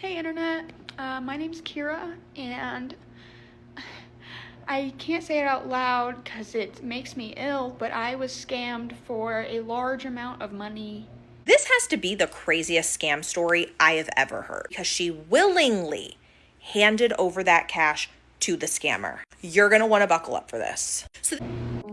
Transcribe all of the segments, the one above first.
Hey internet, my name's Keira, and I can't say it out loud because it makes me ill, but I was scammed for a large amount of money. This has to be the craziest scam story I have ever heard because she willingly handed over that cash to the scammer. You're going to want to buckle up for this.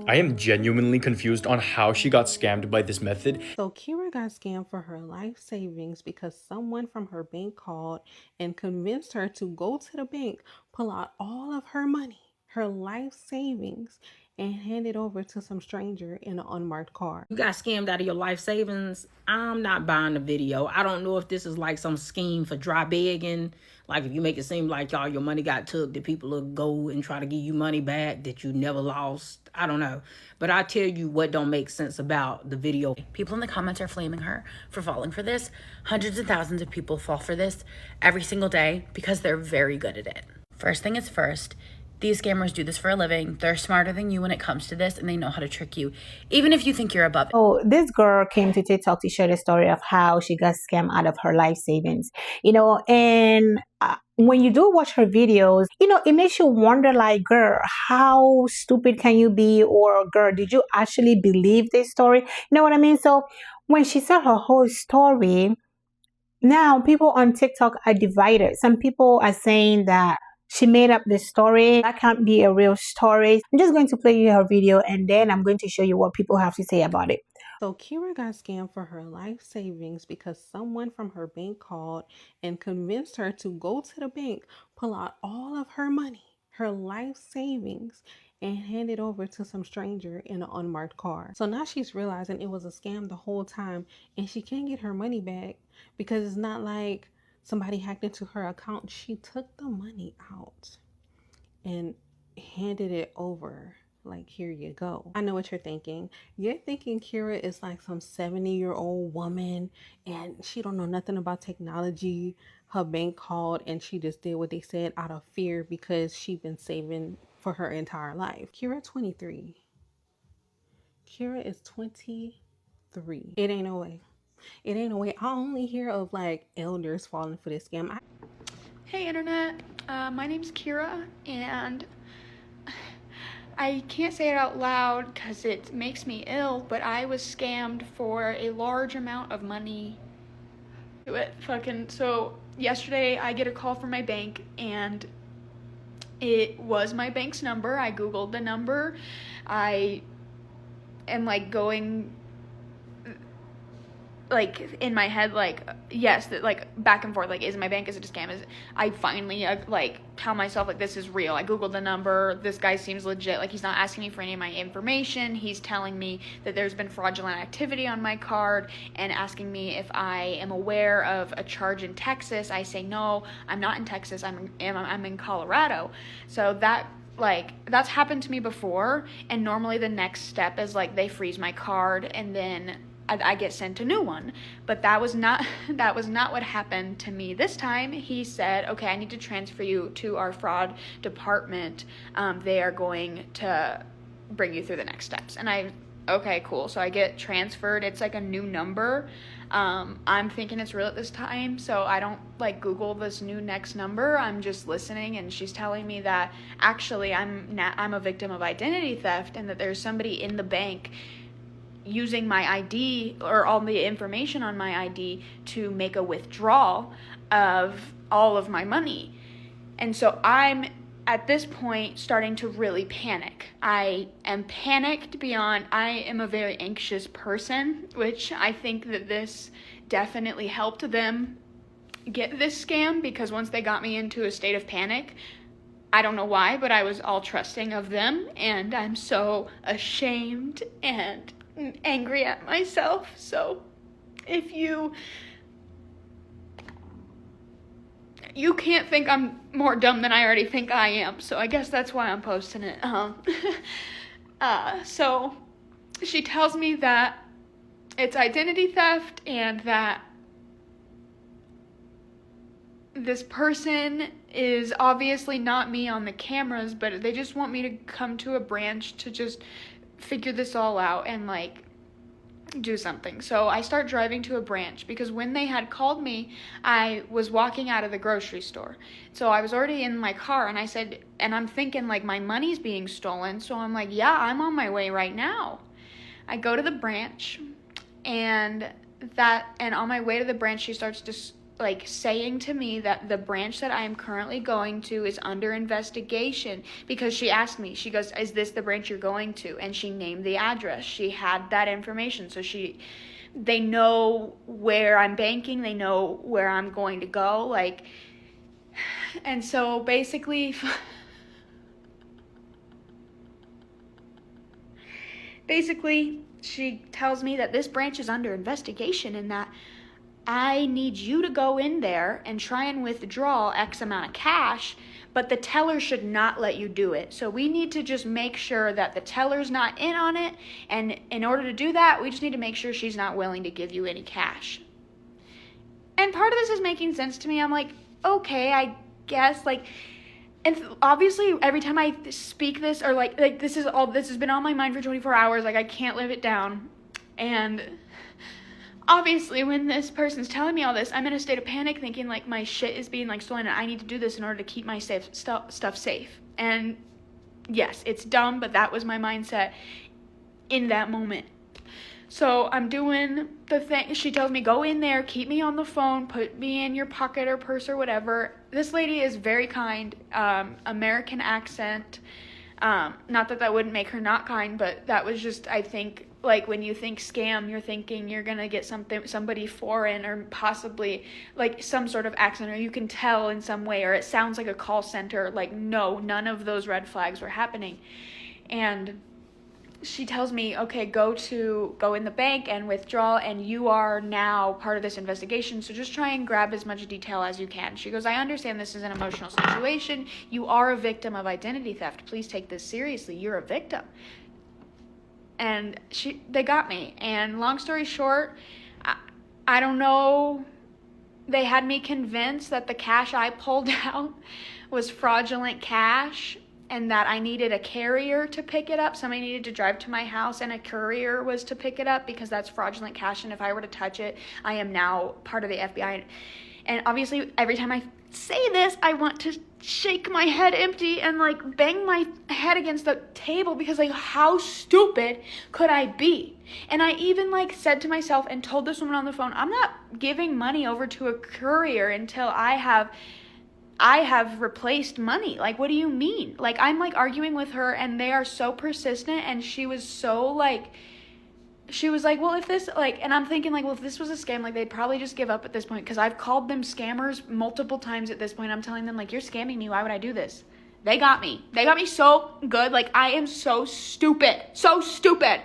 I am genuinely confused on how she got scammed by this method. So Kira got scammed for her life savings because someone from her bank called and convinced her to go to the bank, pull out all of her money, her life savings, and hand it over to some stranger in an unmarked car. You got scammed out of your life savings. I'm not buying the video. I don't know if this is like some scheme for dry begging. Like if you make it seem like all your money got took, that people will go and try to give you money back that you never lost. I don't know. But I tell you what don't make sense about the video. People in the comments are flaming her for falling for this. Hundreds of thousands of people fall for this every single day because they're very good at it. First thing is first, these scammers do this for a living. They're smarter than you when it comes to this, and they know how to trick you, even if you think you're above it. So this girl came to TikTok to share the story of how she got scammed out of her life savings, and when you do watch her videos, it makes you wonder, like, girl, how stupid can you be? Or girl, did you actually believe this story? You know what I mean? So when she said her whole story, now people on TikTok are divided. Some people are saying that she made up this story. That can't be a real story. I'm just going to play you her video and then I'm going to show you what people have to say about it. So Kira got scammed for her life savings because someone from her bank called and convinced her to go to the bank, pull out all of her money, her life savings, and hand it over to some stranger in an unmarked car. So now she's realizing it was a scam the whole time and she can't get her money back because it's not like somebody hacked into her account. She took the money out and handed it over. Like, here you go. I know what you're thinking. You're thinking Kira is like some 70-year-old woman and she don't know nothing about technology. Her bank called and she just did what they said out of fear because she's been saving for her entire life. Kira 23. Kira is 23. It ain't no way. It ain't no way. I only hear of like elders falling for this scam. Hey internet, my name's Keira, and I can't say it out loud because it makes me ill, but I was scammed for a large amount of money. So yesterday I get a call from my bank and it was my bank's number. I googled the number. I am like going like in my head, like, yes, that like back and forth, like, is it my bank, is it a scam? I finally like tell myself, like, this is real. I googled the number, this guy seems legit, like he's not asking me for any of my information. He's telling me that there's been fraudulent activity on my card and asking me if I am aware of a charge in Texas. I say no, I'm not in Texas, I'm in Colorado. So that's happened to me before, and normally the next step is like they freeze my card and then I get sent a new one. But that was not what happened to me this time. He said, okay, I need to transfer you to our fraud department. They are going to bring you through the next steps. And okay, cool. So I get transferred. It's like a new number. I'm thinking it's real at this time, so I don't like Google this new next number. I'm just listening, and she's telling me that actually I'm a victim of identity theft and that there's somebody in the bank using my ID or all the information on my ID to make a withdrawal of all of my money. And so I'm at this point starting to really panic. I am panicked beyond, I am a very anxious person, which I think that this definitely helped them get this scam, because once they got me into a state of panic, I don't know why, but I was all trusting of them, and I'm so ashamed and angry at myself. So if you can't think I'm more dumb than I already think I am, so I guess that's why I'm posting it. So she tells me that it's identity theft and that this person is obviously not me on the cameras, but they just want me to come to a branch to just figure this all out and like do something. So I start driving to a branch because when they had called me, I was walking out of the grocery store. So I was already in my car and I said, and I'm thinking like my money's being stolen. So I'm like, yeah, I'm on my way right now. I go to the branch and on my way to the branch, she starts to like saying to me that the branch that I am currently going to is under investigation, because she asked me, she goes, is this the branch you're going to? And she named the address. She had that information. So they know where I'm banking. They know where I'm going to go. Like, and so basically, she tells me that this branch is under investigation and that I need you to go in there and try and withdraw X amount of cash, but the teller should not let you do it. So we need to just make sure that the teller's not in on it. And in order to do that, we just need to make sure she's not willing to give you any cash. And part of this is making sense to me. I'm like, okay, I guess, like, and obviously every time I speak this, or like this has been on my mind for 24 hours. Like, I can't live it down. And obviously, when this person's telling me all this, I'm in a state of panic thinking, like, my shit is being, like, stolen and I need to do this in order to keep my stuff safe. And yes, it's dumb, but that was my mindset in that moment. So I'm doing the thing. She tells me, go in there, keep me on the phone, put me in your pocket or purse or whatever. This lady is very kind, American accent. Not that wouldn't make her not kind, but that was just, I think, like, when you think scam, you're thinking you're gonna get somebody foreign or possibly like some sort of accent, or you can tell in some way, or it sounds like a call center. Like, no, none of those red flags were happening. And she tells me, okay, go in the bank and withdraw, and you are now part of this investigation, so just try and grab as much detail as you can. She goes, I understand this is an emotional situation. You are a victim of identity theft. Please take this seriously. You're a victim. And they got me. And long story short, I don't know. They had me convinced that the cash I pulled out was fraudulent cash and that I needed a carrier to pick it up. Somebody needed to drive to my house and a courier was to pick it up because that's fraudulent cash. And if I were to touch it, I am now part of the FBI. And obviously, every time I say this, I want to shake my head empty and like bang my head against the table because like, how stupid could I be? And I even like said to myself and told this woman on the phone, I'm not giving money over to a courier until I have replaced money. Like, what do you mean? Like, I'm like arguing with her and they are so persistent, and she was like, well, if this, like, and I'm thinking, like, well, if this was a scam, like, they'd probably just give up at this point, because I've called them scammers multiple times at this point. I'm telling them, like, you're scamming me. Why would I do this? They got me. They got me so good. Like, I am so stupid. So stupid.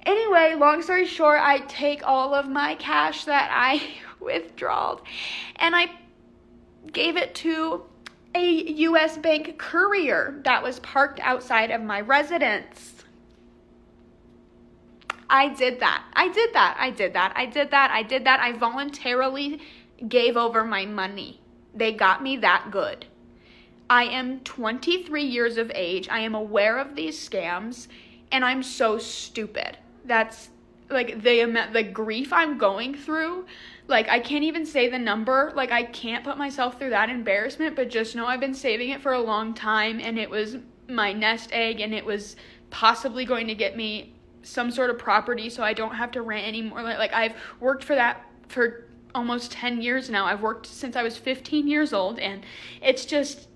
Anyway, long story short, I take all of my cash that I withdrawed, and I gave it to a U.S. bank courier that was parked outside of my residence. I did that. I voluntarily gave over my money. They got me that good. I am 23 years of age. I am aware of these scams, and I'm so stupid. That's like the grief I'm going through. Like, I can't even say the number. Like, I can't put myself through that embarrassment, but just know I've been saving it for a long time, and it was my nest egg, and it was possibly going to get me some sort of property so I don't have to rent anymore. Like, I've worked for that for almost 10 years now. I've worked since I was 15 years old, and it's just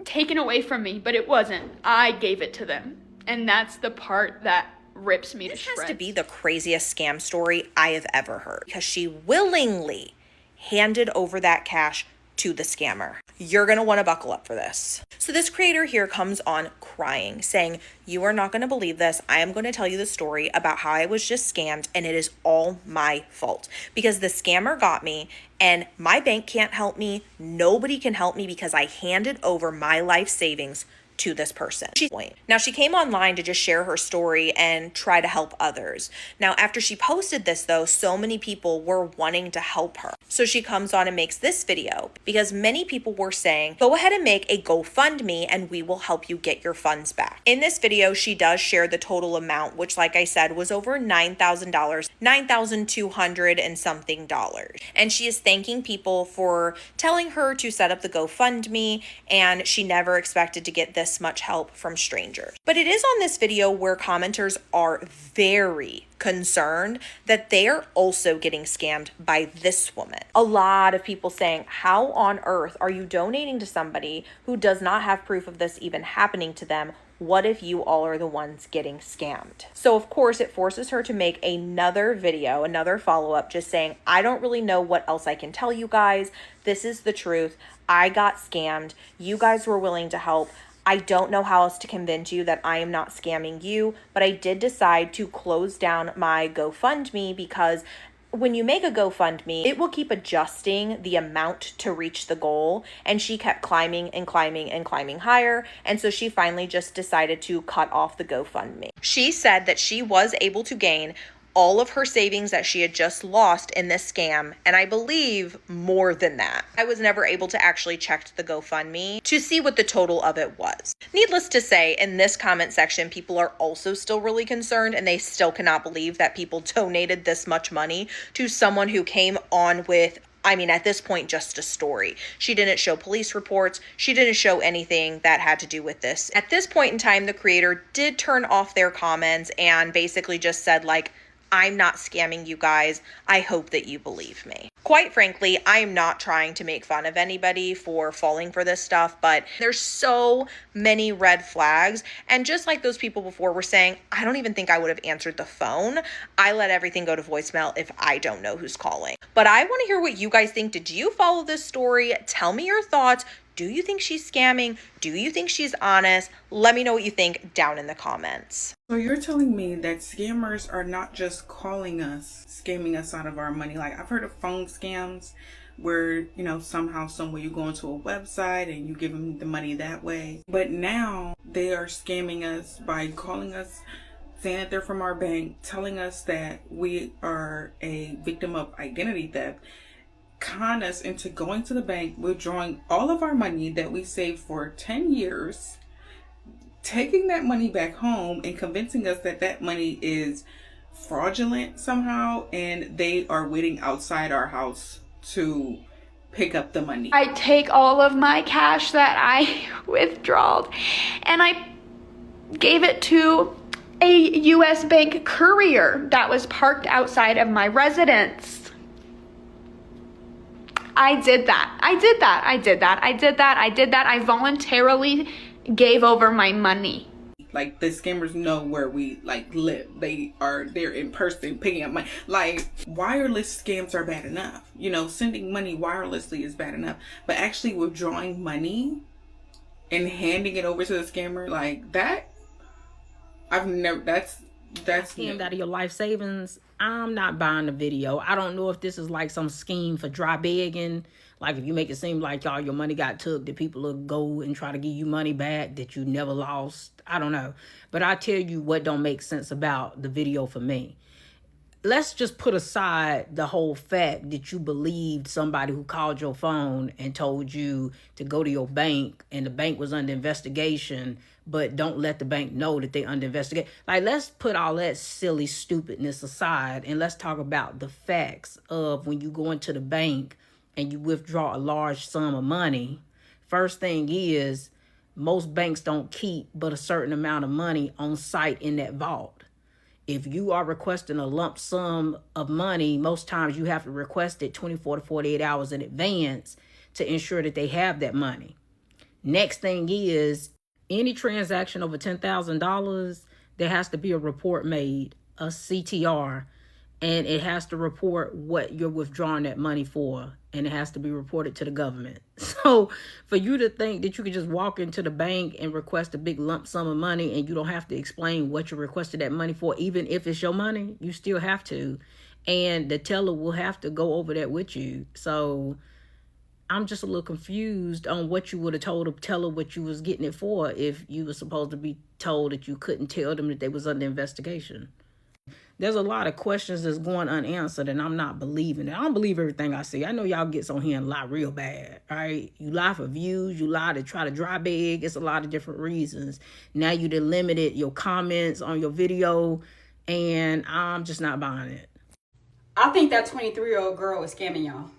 taken away from me, but it wasn't. I gave it to them, and that's the part that rips me to shreds. This has to be the craziest scam story I have ever heard, because she willingly handed over that cash to the scammer. You're going to want to buckle up for this. So this creator here comes on crying, saying, you are not going to believe this. I am going to tell you the story about how I was just scammed, and it is all my fault because the scammer got me, and my bank can't help me. Nobody can help me because I handed over my life savings to this person. Now, she came online to just share her story and try to help others. Now, after she posted this, though, so many people were wanting to help her. So she comes on and makes this video because many people were saying, go ahead and make a GoFundMe and we will help you get your funds back. In this video, she does share the total amount, which, like I said, was over $9,000, $9,200 and something dollars. And she is thanking people for telling her to set up the GoFundMe, and she never expected to get this much help from strangers. But it is on this video where commenters are very concerned that they are also getting scammed by this woman. A lot of people saying, how on earth are you donating to somebody who does not have proof of this even happening to them? What if you all are the ones getting scammed? So of course it forces her to make another video, another follow-up, just saying, I don't really know what else I can tell you guys. This is the truth. I got scammed. You guys were willing to help. I don't know how else to convince you that I am not scamming you, but I did decide to close down my GoFundMe because when you make a GoFundMe, it will keep adjusting the amount to reach the goal. And she kept climbing and climbing and climbing higher. And so she finally just decided to cut off the GoFundMe. She said that she was able to gain all of her savings that she had just lost in this scam, and I believe more than that. I was never able to actually check the GoFundMe to see what the total of it was. Needless to say, in this comment section, people are also still really concerned, and they still cannot believe that people donated this much money to someone who came on with, I mean, at this point, just a story. She didn't show police reports. She didn't show anything that had to do with this. At this point in time, the creator did turn off their comments and basically just said, like, I'm not scamming you guys. I hope that you believe me. Quite frankly, I am not trying to make fun of anybody for falling for this stuff, but there's so many red flags. And just like those people before were saying, I don't even think I would have answered the phone. I let everything go to voicemail if I don't know who's calling. But I want to hear what you guys think. Did you follow this story? Tell me your thoughts. Do you think she's scamming? Do you think she's honest? Let me know what you think down in the comments. So you're telling me that scammers are not just calling us, scamming us out of our money. Like, I've heard of phone scams where, you know, somehow, some way you go into a website and you give them the money that way. But now they are scamming us by calling us, saying that they're from our bank, telling us that we are a victim of identity theft, con us into going to the bank, withdrawing all of our money that we saved for 10 years, taking that money back home and convincing us that that money is fraudulent somehow, and they are waiting outside our house to pick up the money. I take all of my cash that I withdrawed and I gave it to a US bank courier that was parked outside of my residence. I did that. I voluntarily gave over my money. Like, the scammers know where we live. They're in person picking up money. Like, wireless scams are bad enough. You know, sending money wirelessly is bad enough. But actually withdrawing money and handing it over to the scammer, like that, that's scammed out of your life savings. I'm not buying the video. I don't know if this is like some scheme for dry begging. Like, if you make it seem like all your money got took, that people will go and try to give you money back that you never lost. I don't know. But I tell you what don't make sense about the video for me. Let's just put aside the whole fact that you believed somebody who called your phone and told you to go to your bank and the bank was under investigation, but don't let the bank know that they under investigate. Like, let's put all that silly stupidness aside and let's talk about the facts of when you go into the bank and you withdraw a large sum of money. First thing is, most banks don't keep but a certain amount of money on site in that vault. If you are requesting a lump sum of money, most times you have to request it 24 to 48 hours in advance to ensure that they have that money. Next thing is, any transaction over $10,000, there has to be a report made, a CTR, and it has to report what you're withdrawing that money for, and it has to be reported to the government. So for you to think that you could just walk into the bank and request a big lump sum of money and you don't have to explain what you requested that money for, even if it's your money, you still have to. And the teller will have to go over that with you. So I'm just a little confused on what you would have told her, tell her what you was getting it for if you were supposed to be told that you couldn't tell them that they was under investigation. There's a lot of questions that's going unanswered, and I'm not believing it. I don't believe everything I see. I know y'all gets on here and lie real bad, right? You lie for views, you lie to try to dry big. It's a lot of different reasons. Now you done limited your comments on your video, and I'm just not buying it. I think that 23-year-old girl is scamming y'all.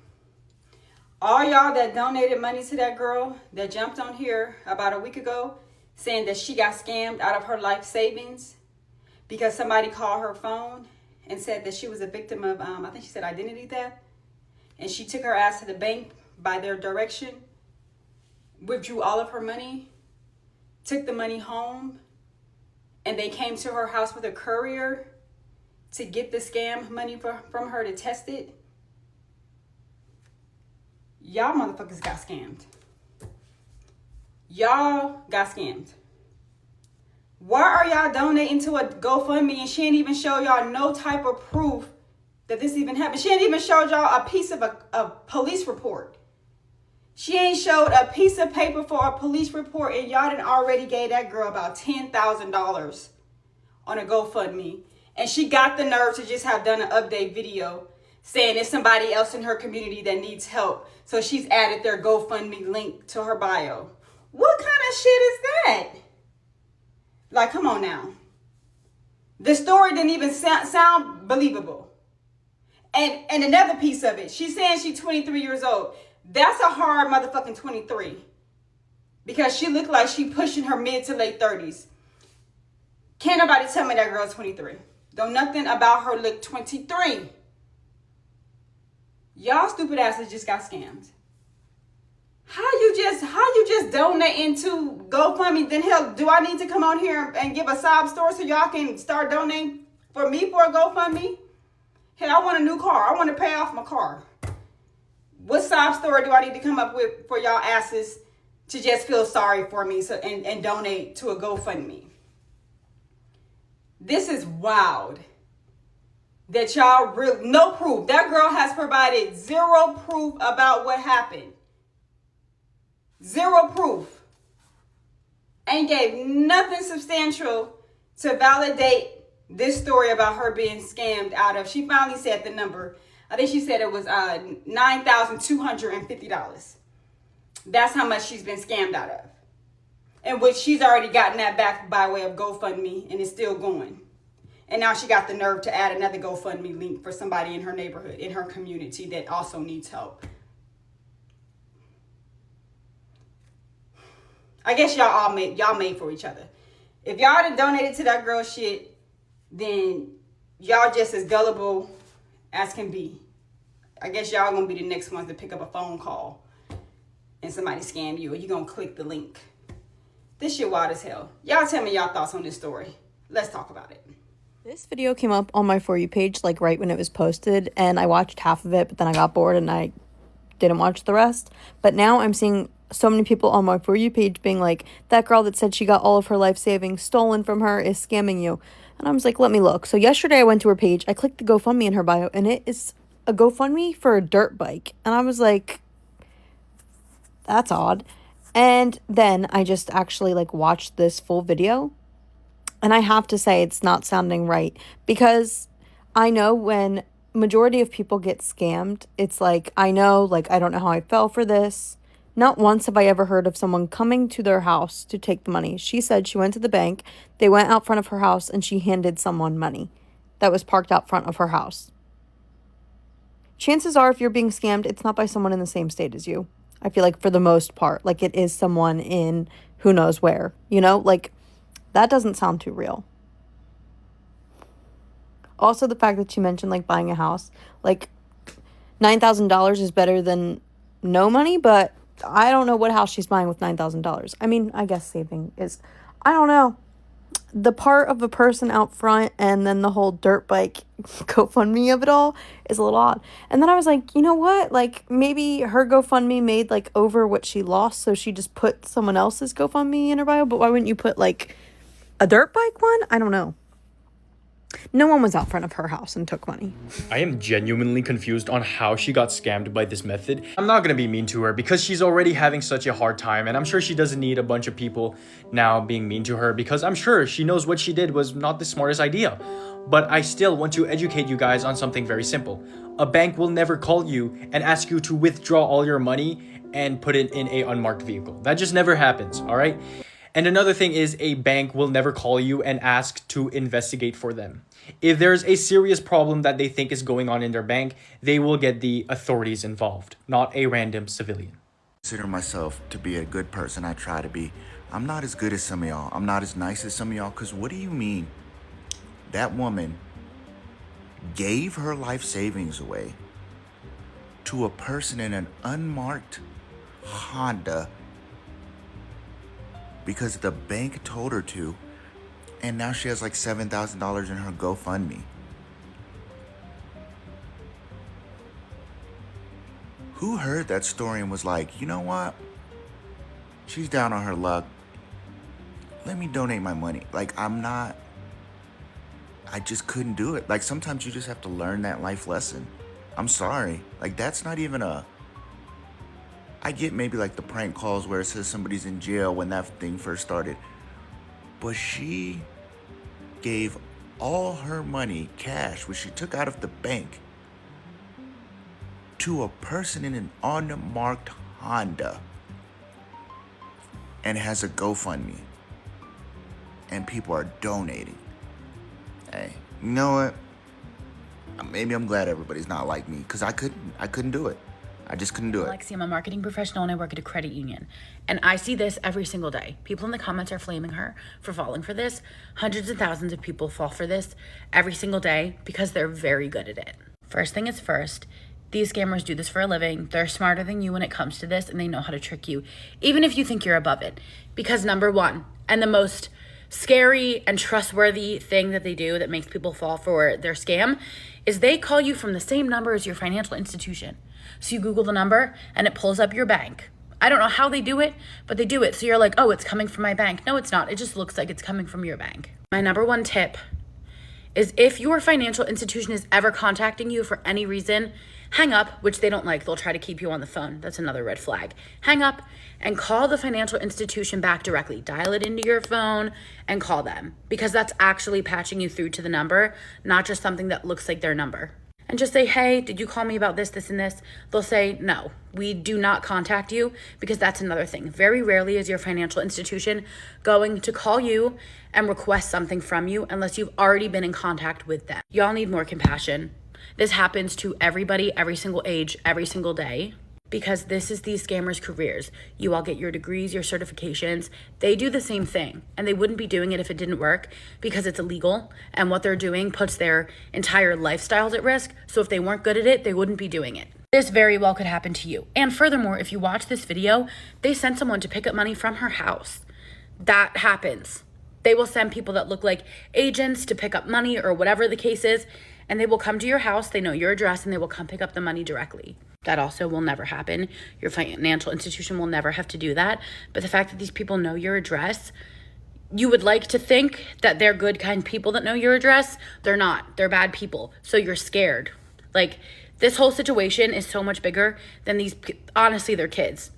All y'all that donated money to that girl that jumped on here about a week ago saying that she got scammed out of her life savings because somebody called her phone and said that she was a victim of, I think she said identity theft. And she took her ass to the bank by their direction, withdrew all of her money, took the money home, and they came to her house with a courier to get the scam money from her to test it. Y'all motherfuckers got scammed. Y'all got scammed. Why are y'all donating to a GoFundMe and she ain't even show y'all no type of proof that this even happened? She ain't even showed y'all a piece of a police report. She ain't showed a piece of paper for a police report, and y'all done already gave that girl about $10,000 on a GoFundMe. And she got the nerve to just have done an update video saying there's somebody else in her community that needs help. So she's added their GoFundMe link to her bio. What kind of shit is that? Like, come on now. The story didn't even sound believable. And another piece of it, she's saying she's 23 years old. That's a hard motherfucking 23. Because she looked like she pushing her mid to late 30s. Can't nobody tell me that girl's 23. Don't nothing about her look 23. Y'all stupid asses just got scammed. How you just donating to GoFundMe? Then hell, do I need to come on here and give a sob story so y'all can start donating for me for a GoFundMe? Hell, I want a new car. I want to pay off my car. What sob story do I need to come up with for y'all asses to just feel sorry for me and donate to a GoFundMe? This is wild. That y'all really, no proof. That girl has provided zero proof about what happened. Zero proof. Ain't gave nothing substantial to validate this story about her being scammed out of. She finally said the number. I think she said it was $9,250. That's how much she's been scammed out of. And which she's already gotten that back by way of GoFundMe, and it's still going. And now she got the nerve to add another GoFundMe link for somebody in her neighborhood, in her community that also needs help. I guess y'all made for each other. If y'all done donated to that girl shit, then y'all just as gullible as can be. I guess y'all gonna be the next ones to pick up a phone call and somebody scam you, or you gonna click the link. This shit wild as hell. Y'all tell me y'all thoughts on this story. Let's talk about it. This video came up on my For You page, like, right when it was posted, and I watched half of it, but then I got bored and I didn't watch the rest. But now I'm seeing so many people on my For You page being like, that girl that said she got all of her life savings stolen from her is scamming you. And I was like, let me look. So yesterday I went to her page, I clicked the GoFundMe in her bio, and it is a GoFundMe for a dirt bike. And I was like, that's odd. And then I just actually, like, watched this full video. And I have to say it's not sounding right, because I know when majority of people get scammed, it's like, I know, like, I don't know how I fell for this. Not once have I ever heard of someone coming to their house to take the money. She said she went to the bank, they went out front of her house, and she handed someone money that was parked out front of her house. Chances are, if you're being scammed, it's not by someone in the same state as you. I feel like for the most part, like, it is someone in who knows where, you know, like, that doesn't sound too real. Also, the fact that she mentioned, like, buying a house, like, $9,000 is better than no money, but I don't know what house she's buying with $9,000. I mean, I guess saving is, I don't know. The part of a person out front and then the whole dirt bike GoFundMe of it all is a little odd. And then I was like, you know what? Like, maybe her GoFundMe made, like, over what she lost, so she just put someone else's GoFundMe in her bio. But why wouldn't you put, like, a dirt bike one? I don't know. No one was out front of her house and took money. I am genuinely confused on how she got scammed by this method. I'm not gonna be mean to her because she's already having such a hard time, and I'm sure she doesn't need a bunch of people now being mean to her because I'm sure she knows what she did was not the smartest idea. But I still want to educate you guys on something very simple. A bank will never call you and ask you to withdraw all your money and put it in a unmarked vehicle. That just never happens, all right? And another thing is a bank will never call you and ask to investigate for them. If there's a serious problem that they think is going on in their bank, they will get the authorities involved, not a random civilian. Consider myself to be a good person. I try to be. I'm not as good as some of y'all. I'm not as nice as some of y'all. Because what do you mean? That woman gave her life savings away to a person in an unmarked Honda because the bank told her to, and now she has like $7,000 in her GoFundMe. Who heard that story and was like, you know what? She's down on her luck. Let me donate my money. Like, I just couldn't do it. Like, sometimes you just have to learn that life lesson. I'm sorry. Like, that's not even I get maybe like the prank calls where it says somebody's in jail when that thing first started. But she gave all her money, cash, which she took out of the bank, to a person in an unmarked Honda and has a GoFundMe. And people are donating. Hey, you know what? Maybe I'm glad everybody's not like me because I couldn't do it. I just couldn't do it. Lexi, I'm a marketing professional and I work at a credit union. And I see this every single day. People in the comments are flaming her for falling for this. Hundreds of thousands of people fall for this every single day because they're very good at it. First thing is first, these scammers do this for a living. They're smarter than you when it comes to this and they know how to trick you, even if you think you're above it. Because number one, and the most scary and trustworthy thing that they do that makes people fall for their scam is they call you from the same number as your financial institution. So you Google the number and it pulls up your bank. I don't know how they do it, but they do it. So you're like, oh, it's coming from my bank. No, it's not. It just looks like it's coming from your bank. My number one tip is if your financial institution is ever contacting you for any reason, hang up, which they don't like. They'll try to keep you on the phone. That's another red flag. Hang up and call the financial institution back directly. Dial it into your phone and call them because that's actually patching you through to the number, not just something that looks like their number. And just say, hey, did you call me about this, this, and this? They'll say, no, we do not contact you because that's another thing. Very rarely is your financial institution going to call you and request something from you unless you've already been in contact with them. Y'all need more compassion. This happens to everybody, every single age, every single day. Because this is these scammers' careers. You all get your degrees, your certifications. They do the same thing, and they wouldn't be doing it if it didn't work because it's illegal, and what they're doing puts their entire lifestyles at risk. So if they weren't good at it, they wouldn't be doing it. This very well could happen to you. And furthermore, if you watch this video, they sent someone to pick up money from her house. That happens. They will send people that look like agents to pick up money or whatever the case is, and they will come to your house, they know your address, and they will come pick up the money directly. That also will never happen. Your financial institution will never have to do that. But the fact that these people know your address, you would like to think that they're good, kind people that know your address. They're not. They're bad people. So you're scared. Like, this whole situation is so much bigger than these, honestly, they're kids.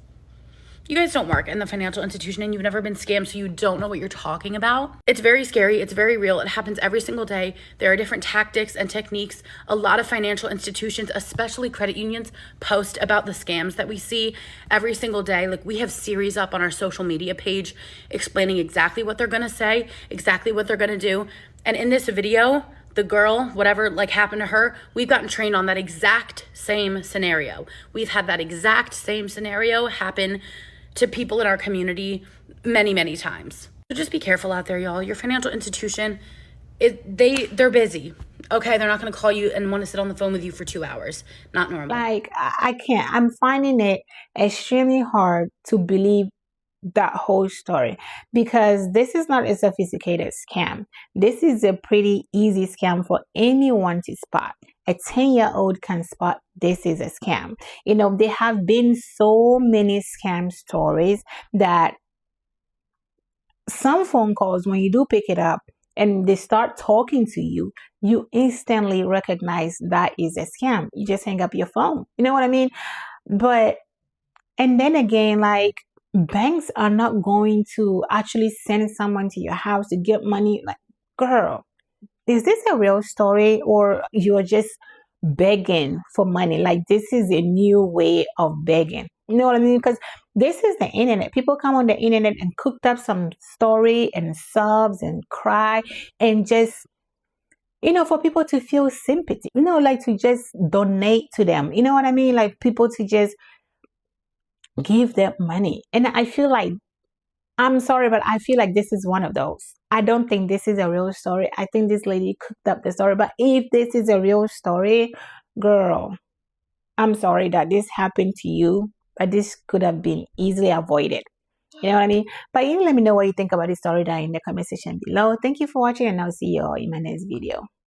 You guys don't work in the financial institution and you've never been scammed, so you don't know what you're talking about. It's very scary. It's very real. It happens every single day. There are different tactics and techniques. A lot of financial institutions, especially credit unions, post about the scams that we see every single day. Like, we have series up on our social media page explaining exactly what they're going to say, exactly what they're going to do. And in this video, the girl, whatever happened to her, we've gotten trained on that exact same scenario. We've had that exact same scenario happen to people in our community many, many times. So just be careful out there, y'all. Your financial institution, they're busy. Okay, they're not going to call you and want to sit on the phone with you for 2 hours. Not normal. Like, I can't. I'm finding it extremely hard to believe that whole story because this is not a sophisticated scam. This is a pretty easy scam for anyone to spot. A 10-year-old can spot this is a scam. You know, there have been so many scam stories that some phone calls, when you do pick it up, and they start talking to you, you instantly recognize that is a scam. You just hang up your phone. You know what I mean? But, and then again, like, banks are not going to actually send someone to your house to get money. Like, girl, is this a real story, or you're just begging for money? Like, this is a new way of begging. You know what I mean? Because this is the internet. People come on the internet and cooked up some story and sobs and cry and just, you know, for people to feel sympathy, you know, like to just donate to them. You know what I mean? Like people to just give them money. And I feel like, I'm sorry, but I feel like this is one of those. I don't think this is a real story. I think this lady cooked up the story. But if this is a real story, girl, I'm sorry that this happened to you, but this could have been easily avoided. You know what I mean? But you let me know what you think about this story down in the comment section below. Thank you for watching, and I'll see you all in my next video.